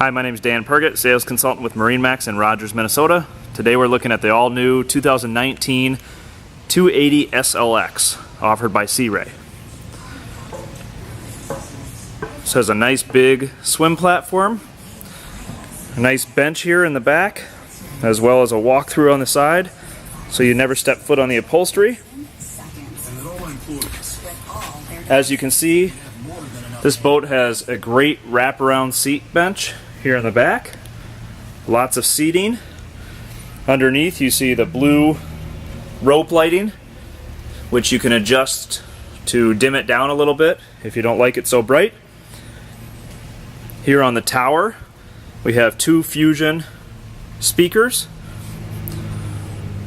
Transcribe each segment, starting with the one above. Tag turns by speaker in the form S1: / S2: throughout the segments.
S1: Hi, my name is Dan Pergett, sales consultant with MarineMax in Rogers, Minnesota. Today we're looking at the all-new 2019 280 SLX offered by Sea Ray. This has a nice big swim platform, a nice bench here in the back, as well as a walk-through on the side, so you never step foot on the upholstery. As you can see, this boat has a great wraparound seat bench here in the back. Lots of seating. Underneath you see the blue rope lighting, which you can adjust to dim it down a little bit if you don't like it so bright. Here on the tower we have two Fusion speakers.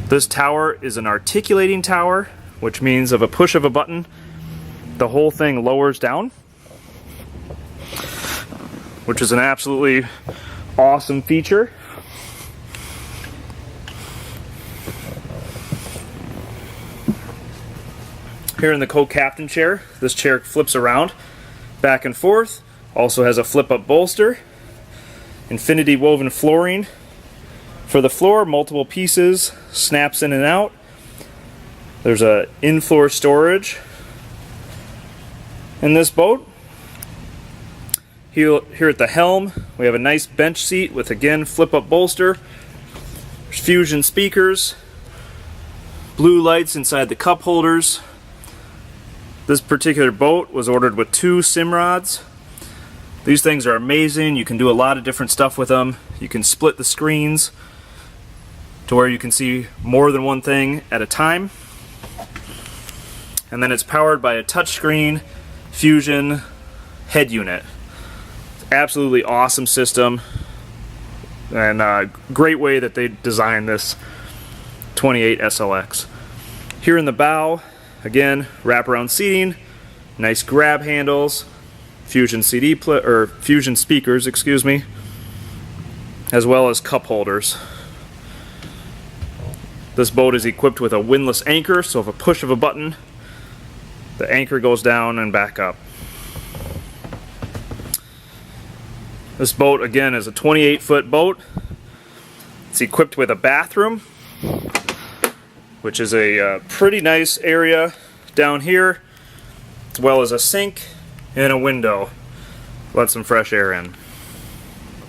S1: This tower is an articulating tower, which means of a push of a button the whole thing lowers down, which is an absolutely awesome feature. Here in the co-captain chair, this chair flips around back and forth, also has a flip-up bolster, infinity woven flooring for the floor, multiple pieces, snaps in and out. There's a in-floor storage in this boat. Here at the helm, we have a nice bench seat with, again, flip-up bolster. There's Fusion speakers, blue lights inside the cup holders. This particular boat was ordered with two sim rods. These things are amazing. You can do a lot of different stuff with them. You can split the screens to where you can see more than one thing at a time. And then it's powered by a touchscreen Fusion head unit. Absolutely awesome system, and a great way that they designed this 28 SLX. Here in the bow, again, wraparound seating, nice grab handles, Fusion Fusion speakers, excuse me, as well as cup holders. This boat is equipped with a windlass anchor, so if a push of a button, the anchor goes down and back up. This boat, again, is a 28-foot boat. It's equipped with a bathroom, which is a pretty nice area down here, as well as a sink and a window. Let some fresh air in.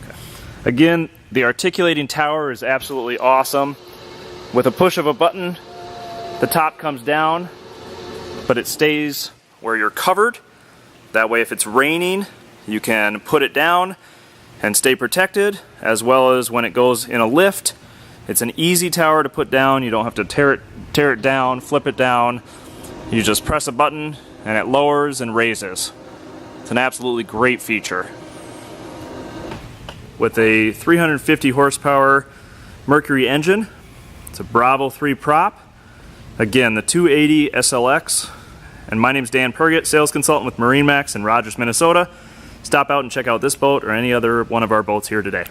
S1: Okay. Again, the articulating tower is absolutely awesome. With a push of a button, the top comes down, but it stays where you're covered. That way, if it's raining, you can put it down and stay protected, as well as when it goes in a lift. It's an easy tower to put down. You don't have to tear it down, flip it down. You just press a button and it lowers and raises. It's an absolutely great feature. With a 350 horsepower Mercury engine, it's a Bravo 3 prop. Again, the 280 SLX. And my name's Dan Pergett, sales consultant with MarineMax in Rogers, Minnesota. Stop out and check out this boat or any other one of our boats here today.